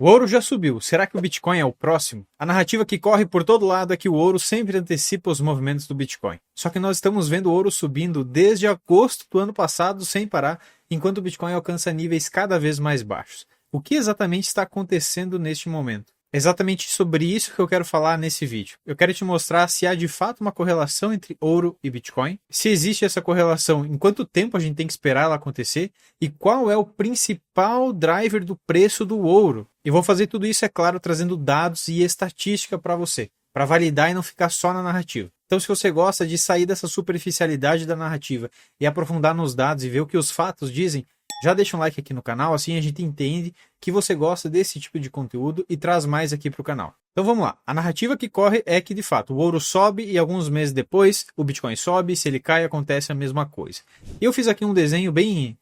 O ouro já subiu. Será que o Bitcoin é o próximo? A narrativa que corre por todo lado é que o ouro sempre antecipa os movimentos do Bitcoin. Só que nós estamos vendo o ouro subindo desde agosto do ano passado sem parar, enquanto o Bitcoin alcança níveis cada vez mais baixos. O que exatamente está acontecendo neste momento? É exatamente sobre isso que eu quero falar nesse vídeo. Eu quero te mostrar se há de fato uma correlação entre ouro e Bitcoin, se existe essa correlação, em quanto tempo a gente tem que esperar ela acontecer e qual é o principal driver do preço do ouro. E vou fazer tudo isso, é claro, trazendo dados e estatística para você, para validar e não ficar só na narrativa. Então, se você gosta de sair dessa superficialidade da narrativa e aprofundar nos dados e ver o que os fatos dizem, já deixa um like aqui no canal, assim a gente entende que você gosta desse tipo de conteúdo e traz mais aqui para o canal. Então vamos lá, a narrativa que corre é que de fato o ouro sobe e alguns meses depois o Bitcoin sobe, se ele cai acontece a mesma coisa. Eu fiz aqui um desenho bem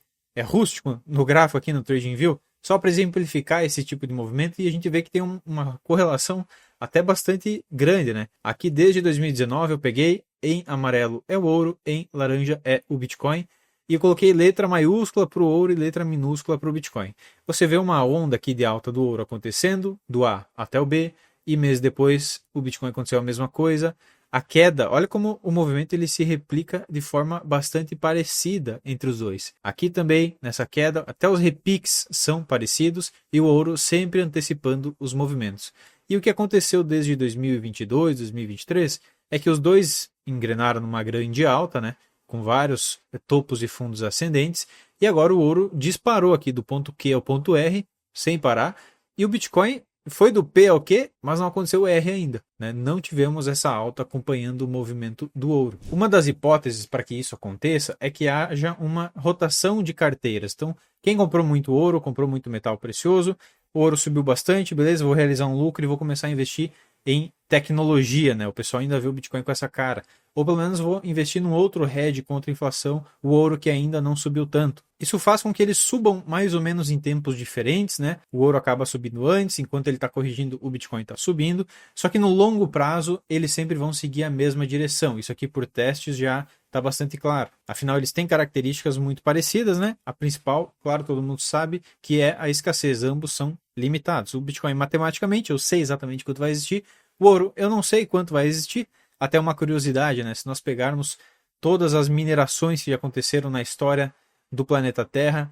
rústico no gráfico aqui no TradingView, só para exemplificar esse tipo de movimento e a gente vê que tem uma correlação até bastante grande, né? Aqui desde 2019 eu peguei, em amarelo é o ouro, em laranja é o Bitcoin, e eu coloquei letra maiúscula para o ouro e letra minúscula para o Bitcoin. Você vê uma onda aqui de alta do ouro acontecendo, do A até o B, e meses depois o Bitcoin aconteceu a mesma coisa. A queda, olha como o movimento ele se replica de forma bastante parecida entre os dois. Aqui também, nessa queda, até os repiques são parecidos e o ouro sempre antecipando os movimentos. E o que aconteceu desde 2022, 2023, é que os dois engrenaram numa grande alta, né? Com vários topos e fundos ascendentes, e agora o ouro disparou aqui do ponto Q ao ponto R, sem parar, e o Bitcoin foi do P ao Q, mas não aconteceu o R ainda, né? Não tivemos essa alta acompanhando o movimento do ouro. Uma das hipóteses para que isso aconteça é que haja uma rotação de carteiras. Então, quem comprou muito ouro, comprou muito metal precioso, o ouro subiu bastante, beleza, vou realizar um lucro e vou começar a investir em tecnologia, né? O pessoal ainda vê o Bitcoin com essa cara. Ou pelo menos vou investir num outro hedge contra a inflação, o ouro que ainda não subiu tanto. Isso faz com que eles subam mais ou menos em tempos diferentes, né? O ouro acaba subindo antes, enquanto ele está corrigindo, o Bitcoin está subindo. Só que no longo prazo, eles sempre vão seguir a mesma direção. Isso aqui por testes já está bastante claro. Afinal, eles têm características muito parecidas, né? A principal, claro, todo mundo sabe, que é a escassez. Ambos são limitados. O Bitcoin, matematicamente, eu sei exatamente quanto vai existir. O ouro, eu não sei quanto vai existir. Até uma curiosidade, né? Se nós pegarmos todas as minerações que já aconteceram na história do planeta Terra,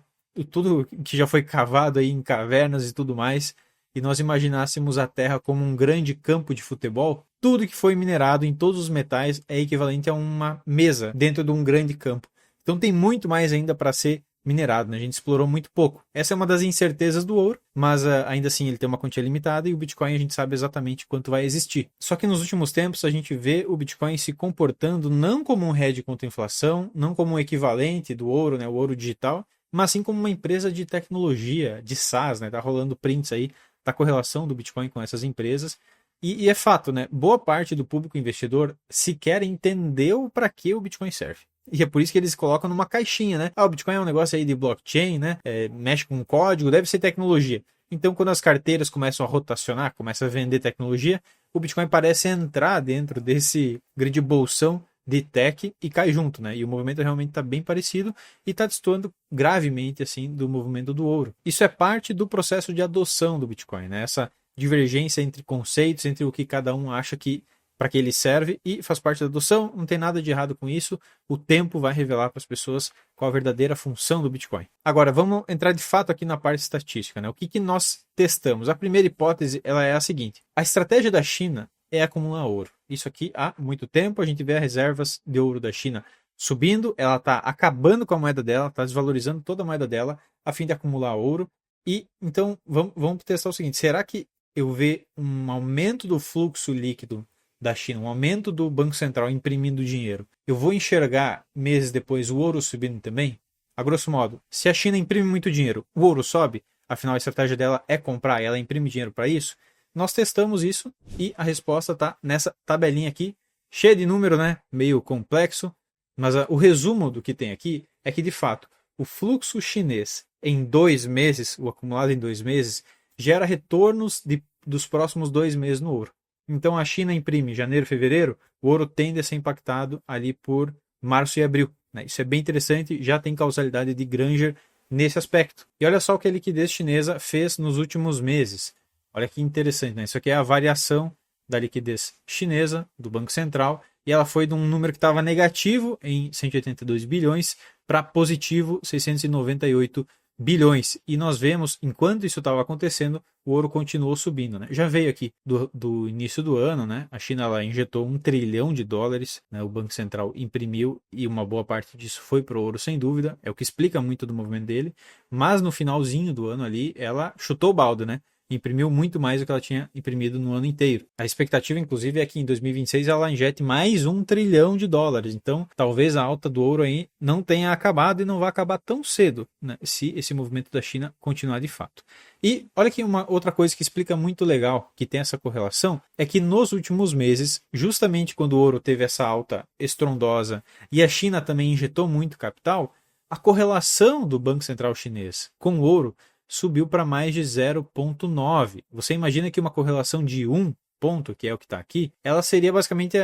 tudo que já foi cavado aí em cavernas e tudo mais, e nós imaginássemos a Terra como um grande campo de futebol, tudo que foi minerado em todos os metais é equivalente a uma mesa dentro de um grande campo. Então tem muito mais ainda para ser minerado, né? A gente explorou muito pouco. Essa é uma das incertezas do ouro, mas ainda assim ele tem uma quantia limitada e o Bitcoin a gente sabe exatamente quanto vai existir. Só que nos últimos tempos a gente vê o Bitcoin se comportando não como um hedge contra a inflação, não como um equivalente do ouro, né? O ouro digital, mas sim como uma empresa de tecnologia, de SaaS, né? Tá rolando prints aí da correlação do Bitcoin com essas empresas. E é fato, né? Boa parte do público investidor sequer entendeu para que o Bitcoin serve. E é por isso que eles colocam numa caixinha, né? Ah, o Bitcoin é um negócio aí de blockchain, né? Mexe com código, deve ser tecnologia. Então, quando as carteiras começam a rotacionar, começam a vender tecnologia, o Bitcoin parece entrar dentro desse grande bolsão de tech e cai junto, né? E o movimento realmente está bem parecido e está destoando gravemente, assim, do movimento do ouro. Isso é parte do processo de adoção do Bitcoin, né? Essa divergência entre conceitos, entre o que cada um acha que para que ele serve e faz parte da adoção, não tem nada de errado com isso, o tempo vai revelar para as pessoas qual a verdadeira função do Bitcoin. Agora, vamos entrar de fato aqui na parte estatística, né? O que nós testamos? A primeira hipótese ela é a seguinte, a estratégia da China é acumular ouro. Isso aqui há muito tempo, a gente vê as reservas de ouro da China subindo, ela está acabando com a moeda dela, está desvalorizando toda a moeda dela a fim de acumular ouro. E então vamos testar o seguinte, será que eu ver um aumento do fluxo líquido da China, um aumento do Banco Central imprimindo dinheiro, eu vou enxergar meses depois o ouro subindo também? A grosso modo, se a China imprime muito dinheiro, o ouro sobe, afinal a estratégia dela é comprar e ela imprime dinheiro para isso, nós testamos isso e a resposta está nessa tabelinha aqui, cheia de número, né? Meio complexo, mas o resumo do que tem aqui é que de fato o fluxo chinês em 2 meses, o acumulado em 2 meses, gera retornos dos próximos 2 meses no ouro. Então a China imprime janeiro, fevereiro, o ouro tende a ser impactado ali por março e abril, né? Isso é bem interessante, já tem causalidade de Granger nesse aspecto. E olha só o que a liquidez chinesa fez nos últimos meses. Olha que interessante, né? Isso aqui é a variação da liquidez chinesa, do Banco Central, e ela foi de um número que estava negativo em 182 bilhões para positivo 698 bilhões. E nós vemos, enquanto isso estava acontecendo, o ouro continuou subindo, né? Já veio aqui do início do ano, né? A China ela injetou $1 trilhão, né? O Banco Central imprimiu e uma boa parte disso foi para o ouro, sem dúvida. É o que explica muito do movimento dele. Mas no finalzinho do ano ali, ela chutou o balde, né? Imprimiu muito mais do que ela tinha imprimido no ano inteiro. A expectativa, inclusive, é que em 2026 ela injete mais $1 trilhão. Então, talvez a alta do ouro aí não tenha acabado e não vai acabar tão cedo, né, se esse movimento da China continuar de fato. E olha aqui uma outra coisa que explica muito legal, que tem essa correlação, é que nos últimos meses, justamente quando o ouro teve essa alta estrondosa e a China também injetou muito capital, a correlação do Banco Central chinês com o ouro subiu para mais de 0,9. Você imagina que uma correlação de 1 ponto, que é o que está aqui, ela seria basicamente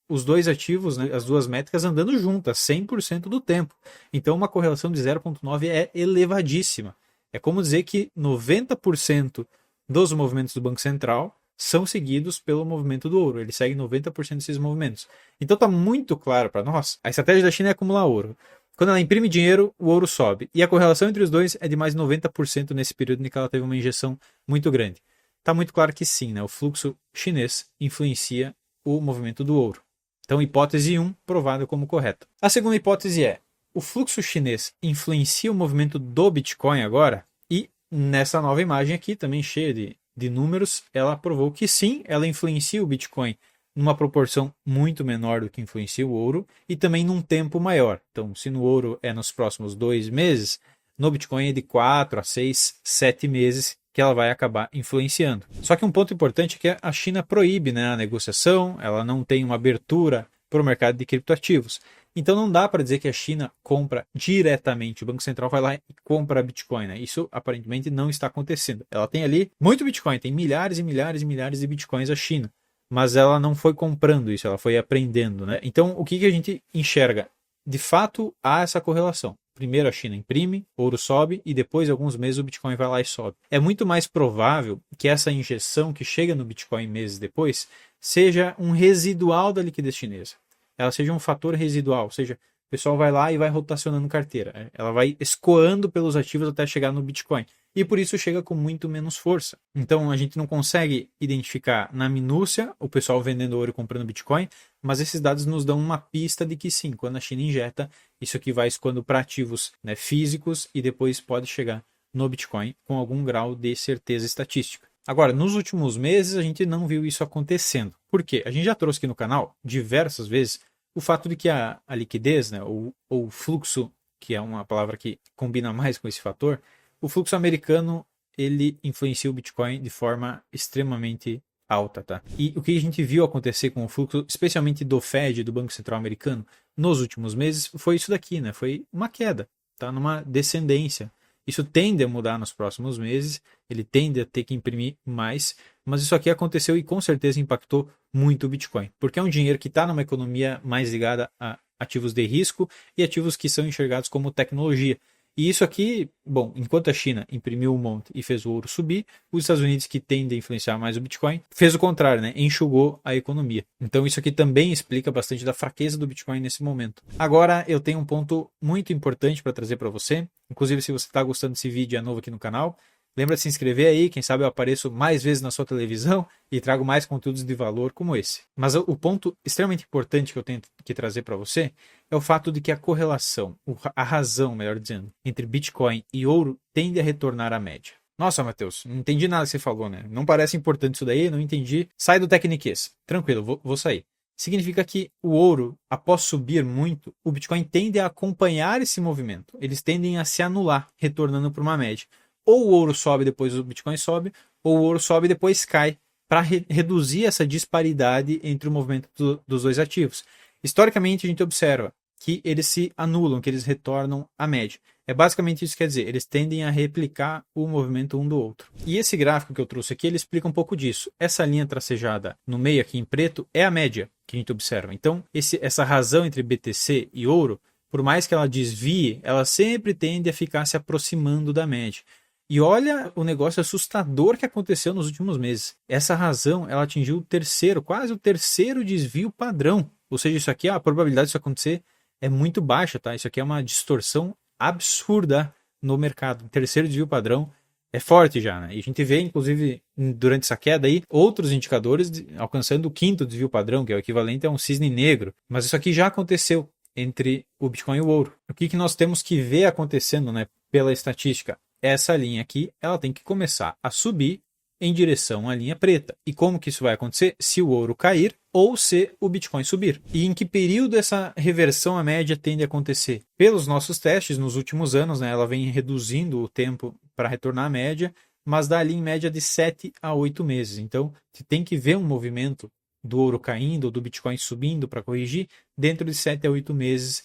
os dois ativos, né, as duas métricas andando juntas 100% do tempo. Então uma correlação de 0,9 é elevadíssima. É como dizer que 90% dos movimentos do Banco Central são seguidos pelo movimento do ouro. Ele segue 90% desses movimentos. Então está muito claro para nós, a estratégia da China é acumular ouro. Quando ela imprime dinheiro, o ouro sobe. E a correlação entre os dois é de mais de 90% nesse período em que ela teve uma injeção muito grande. Está muito claro que sim, né? O fluxo chinês influencia o movimento do ouro. Então, hipótese 1, provada como correta. A segunda hipótese é, o fluxo chinês influencia o movimento do Bitcoin agora? E nessa nova imagem aqui, também cheia de números, ela provou que sim, ela influencia o Bitcoin numa proporção muito menor do que influencia o ouro e também num tempo maior. Então, se no ouro é nos próximos 2 meses, no Bitcoin é de 4 a 6, 7 meses que ela vai acabar influenciando. Só que um ponto importante é que a China proíbe, né, a negociação, ela não tem uma abertura para o mercado de criptoativos. Então não dá para dizer que a China compra diretamente, o Banco Central vai lá e compra Bitcoin, né? Isso aparentemente não está acontecendo. Ela tem ali muito Bitcoin, tem milhares e milhares e milhares de Bitcoins a China. Mas ela não foi comprando isso, ela foi aprendendo, né? Então, o que a gente enxerga? De fato, há essa correlação. Primeiro a China imprime, ouro sobe e depois, alguns meses, o Bitcoin vai lá e sobe. É muito mais provável que essa injeção que chega no Bitcoin meses depois seja um residual da liquidez chinesa. Ela seja um fator residual, ou seja, o pessoal vai lá e vai rotacionando carteira. Ela vai escoando pelos ativos até chegar no Bitcoin. E por isso chega com muito menos força. Então a gente não consegue identificar na minúcia o pessoal vendendo ouro e comprando Bitcoin, mas esses dados nos dão uma pista de que sim, quando a China injeta, isso aqui vai escoando para ativos, né, físicos e depois pode chegar no Bitcoin com algum grau de certeza estatística. Agora, nos últimos meses a gente não viu isso acontecendo. Por quê? A gente já trouxe aqui no canal diversas vezes o fato de que a liquidez, né, ou o fluxo, que é uma palavra que combina mais com esse fator, o fluxo americano, ele influencia o Bitcoin de forma extremamente alta, tá? E o que a gente viu acontecer com o fluxo, especialmente do Fed, do Banco Central Americano, nos últimos meses, foi isso daqui, né? Foi uma queda, tá? Numa descendência. Isso tende a mudar nos próximos meses, ele tende a ter que imprimir mais, mas isso aqui aconteceu e com certeza impactou muito o Bitcoin, porque é um dinheiro que está numa economia mais ligada a ativos de risco e ativos que são enxergados como tecnologia. E isso aqui, bom, enquanto a China imprimiu um monte e fez o ouro subir, os Estados Unidos, que tendem a influenciar mais o Bitcoin, fez o contrário, né? Enxugou a economia. Então isso aqui também explica bastante da fraqueza do Bitcoin nesse momento. Agora eu tenho um ponto muito importante para trazer para você. Inclusive, se você está gostando desse vídeo e é novo aqui no canal, lembra de se inscrever aí, quem sabe eu apareço mais vezes na sua televisão e trago mais conteúdos de valor como esse. Mas o ponto extremamente importante que eu tenho que trazer para você é o fato de que a correlação, a razão, melhor dizendo, entre Bitcoin e ouro tende a retornar à média. Nossa, Matheus, não entendi nada que você falou, né? Não parece importante isso daí, não entendi. Sai do Tecniquez. Tranquilo, vou sair. Significa que o ouro, após subir muito, o Bitcoin tende a acompanhar esse movimento. Eles tendem a se anular, retornando para uma média. Ou o ouro sobe depois o Bitcoin sobe, ou o ouro sobe e depois cai, para reduzir essa disparidade entre o movimento dos dois ativos. Historicamente, a gente observa que eles se anulam, que eles retornam à média. É basicamente isso que quer dizer, eles tendem a replicar o movimento um do outro. E esse gráfico que eu trouxe aqui, ele explica um pouco disso. Essa linha tracejada no meio aqui em preto é a média que a gente observa. Então, essa razão entre BTC e ouro, por mais que ela desvie, ela sempre tende a ficar se aproximando da média. E olha o negócio assustador que aconteceu nos últimos meses. Essa razão, ela atingiu o terceiro, quase o terceiro desvio padrão. Ou seja, isso aqui, a probabilidade disso acontecer é muito baixa, tá? Isso aqui é uma distorção absurda no mercado. O terceiro desvio padrão é forte já, né? E a gente vê, inclusive, durante essa queda aí, outros indicadores alcançando o quinto desvio padrão, que é o equivalente a um cisne negro. Mas isso aqui já aconteceu entre o Bitcoin e o ouro. O que nós temos que ver acontecendo, né, pela estatística? Essa linha aqui, ela tem que começar a subir em direção à linha preta. E como que isso vai acontecer? Se o ouro cair ou se o Bitcoin subir. E em que período essa reversão à média tende a acontecer? Pelos nossos testes nos últimos anos, né, ela vem reduzindo o tempo para retornar à média, mas dá ali em média de 7 a 8 meses. Então, você tem que ver um movimento do ouro caindo ou do Bitcoin subindo para corrigir dentro de 7 a 8 meses,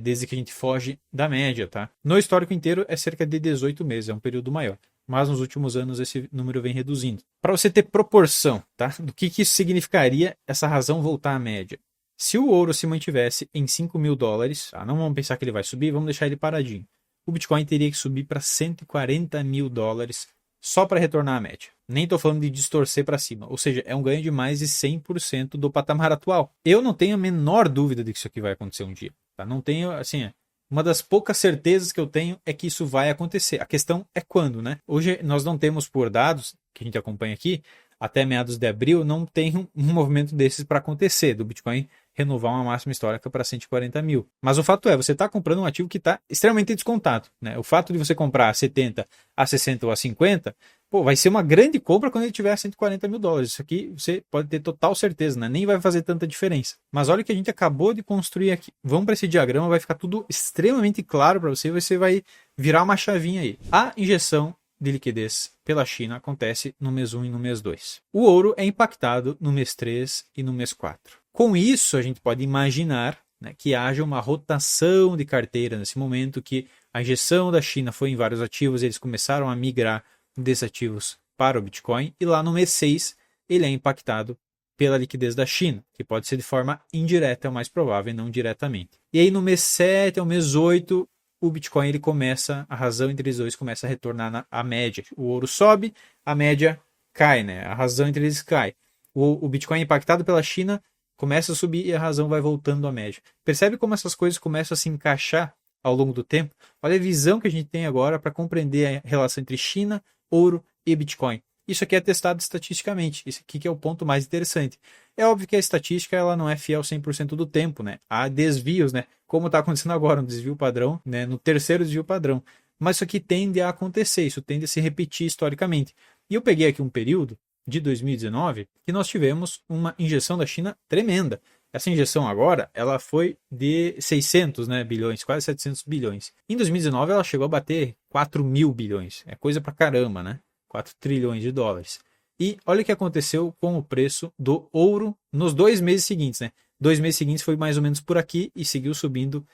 desde que a gente foge da média, tá? No histórico inteiro é cerca de 18 meses, é um período maior. Mas nos últimos anos esse número vem reduzindo. Para você ter proporção, tá? Do que isso significaria essa razão voltar à média. Se o ouro se mantivesse em $5.000, tá? Não vamos pensar que ele vai subir, vamos deixar ele paradinho. O Bitcoin teria que subir para $140.000 só para retornar à média. Nem estou falando de distorcer para cima, ou seja, é um ganho de mais de 100% do patamar atual. Eu não tenho a menor dúvida de que isso aqui vai acontecer um dia. Tá? Não tenho, assim, uma das poucas certezas que eu tenho é que isso vai acontecer. A questão é quando, né? Hoje nós não temos por dados, que a gente acompanha aqui, até meados de abril, não tem um movimento desses para acontecer, do Bitcoin renovar uma máxima histórica para 140 mil. Mas o fato é, você está comprando um ativo que está extremamente descontado, né? O fato de você comprar a 70, a 60 ou a 50, pô, vai ser uma grande compra quando ele tiver a $140.000. Isso aqui você pode ter total certeza, né? Nem vai fazer tanta diferença. Mas olha o que a gente acabou de construir aqui. Vamos para esse diagrama, vai ficar tudo extremamente claro para você e você vai virar uma chavinha aí. A injeção de liquidez pela China acontece no mês 1 e no mês 2. O ouro é impactado no mês 3 e no mês 4. Com isso, a gente pode imaginar, né, que haja uma rotação de carteira nesse momento, que a injeção da China foi em vários ativos, eles começaram a migrar desses ativos para o Bitcoin, e lá no mês 6 ele é impactado pela liquidez da China, que pode ser de forma indireta, é o mais provável, e não diretamente. E aí no mês 7 ao mês 8, o Bitcoin ele começa, a razão entre eles dois começa a retornar à média. O ouro sobe, a média cai, né? A razão entre eles cai. O Bitcoin é impactado pela China, começa a subir e a razão vai voltando à média. Percebe como essas coisas começam a se encaixar ao longo do tempo? Olha a visão que a gente tem agora para compreender a relação entre China, ouro e Bitcoin. Isso aqui é testado estatisticamente. Isso aqui que é o ponto mais interessante. É óbvio que a estatística ela não é fiel 100% do tempo, né? Há desvios, né? Como está acontecendo agora, um desvio padrão, né? No terceiro desvio padrão. Mas isso aqui tende a acontecer, isso tende a se repetir historicamente. E eu peguei aqui um período de 2019 que nós tivemos uma injeção da China tremenda. Essa injeção agora, ela foi de 600, né, bilhões, quase 700 bilhões. Em 2019 ela chegou a bater 4.000 bilhões. É coisa pra caramba, né? 4 trilhões de dólares. E olha o que aconteceu com o preço do ouro nos 2 meses seguintes, né? 2 meses seguintes foi mais ou menos por aqui e seguiu subindo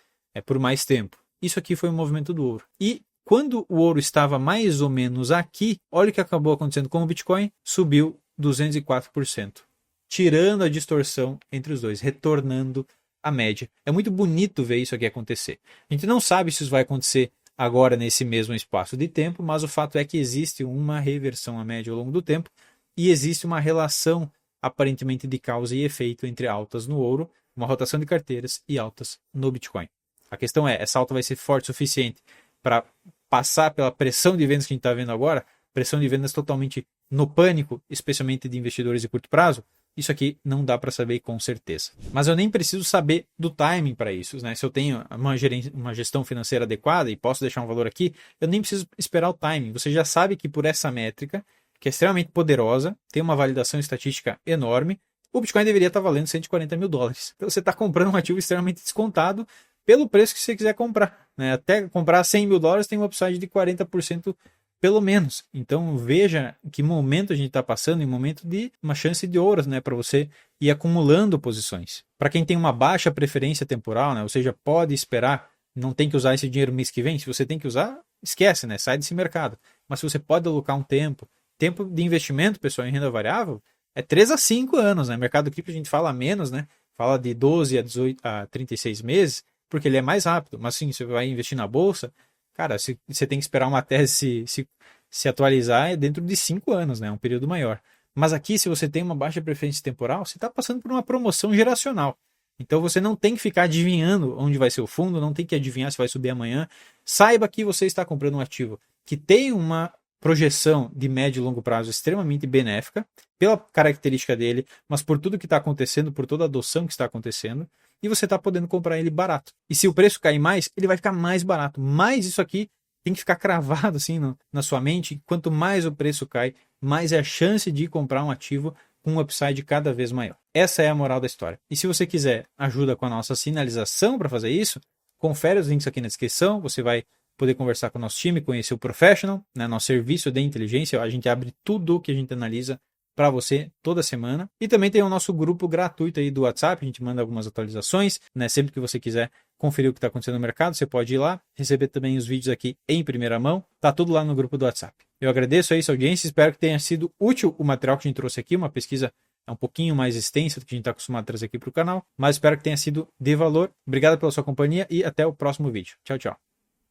por mais tempo. Isso aqui foi o movimento do ouro. E quando o ouro estava mais ou menos aqui, olha o que acabou acontecendo com o Bitcoin, subiu 204%, tirando a distorção entre os dois, retornando à média. É muito bonito ver isso aqui acontecer. A gente não sabe se isso vai acontecer agora nesse mesmo espaço de tempo, mas o fato é que existe uma reversão à média ao longo do tempo e existe uma relação aparentemente de causa e efeito entre altas no ouro, uma rotação de carteiras e altas no Bitcoin. A questão é, essa alta vai ser forte o suficiente para passar pela pressão de vendas que a gente está vendo agora, pressão de vendas totalmente no pânico, especialmente de investidores de curto prazo? Isso aqui não dá para saber com certeza. Mas eu nem preciso saber do timing para isso, né? Se eu tenho uma gestão financeira adequada e posso deixar um valor aqui, eu nem preciso esperar o timing. Você já sabe que por essa métrica, que é extremamente poderosa, tem uma validação estatística enorme, o Bitcoin deveria estar valendo $140.000. Então você está comprando um ativo extremamente descontado pelo preço que você quiser comprar, né? Até comprar $100.000 tem uma upside de 40% pelo menos. Então veja que momento a gente está passando, em momento de uma chance de ouro, né, para você ir acumulando posições. Para quem tem uma baixa preferência temporal, né, ou seja, pode esperar, não tem que usar esse dinheiro mês que vem. Se você tem que usar, esquece, né, sai desse mercado. Mas se você pode alocar um tempo de investimento, pessoal, em renda variável, é 3 a 5 anos, né? Mercado cripto a gente fala menos, né? Fala de 12 a 36 meses. porque ele é mais rápido. Mas sim, você vai investir na bolsa, cara, você tem que esperar uma tese se atualizar dentro de 5 anos, né? Um período maior. Mas aqui, se você tem uma baixa preferência temporal, você está passando por uma promoção geracional. Então você não tem que ficar adivinhando onde vai ser o fundo, não tem que adivinhar se vai subir amanhã. Saiba que você está comprando um ativo que tem uma projeção de médio e longo prazo extremamente benéfica, pela característica dele, mas por tudo que está acontecendo, por toda a adoção que está acontecendo, e você está podendo comprar ele barato. E se o preço cair mais, ele vai ficar mais barato. Mas isso aqui tem que ficar cravado assim na sua mente. Quanto mais o preço cai, mais é a chance de comprar um ativo com um upside cada vez maior. Essa é a moral da história. E se você quiser ajuda com a nossa sinalização para fazer isso, confere os links aqui na descrição. Você vai poder conversar com o nosso time, conhecer o Professional, né, nosso serviço de inteligência. A gente abre tudo o que a gente analisa para você toda semana. E também tem o nosso grupo gratuito aí do WhatsApp. A gente manda algumas atualizações, né? Sempre que você quiser conferir o que está acontecendo no mercado, você pode ir lá, receber também os vídeos aqui em primeira mão. Tá tudo lá no grupo do WhatsApp. Eu agradeço aí sua audiência, espero que tenha sido útil o material que a gente trouxe aqui, uma pesquisa um pouquinho mais extensa do que a gente está acostumado a trazer aqui para o canal, mas espero que tenha sido de valor. Obrigado pela sua companhia e até o próximo vídeo. Tchau, tchau.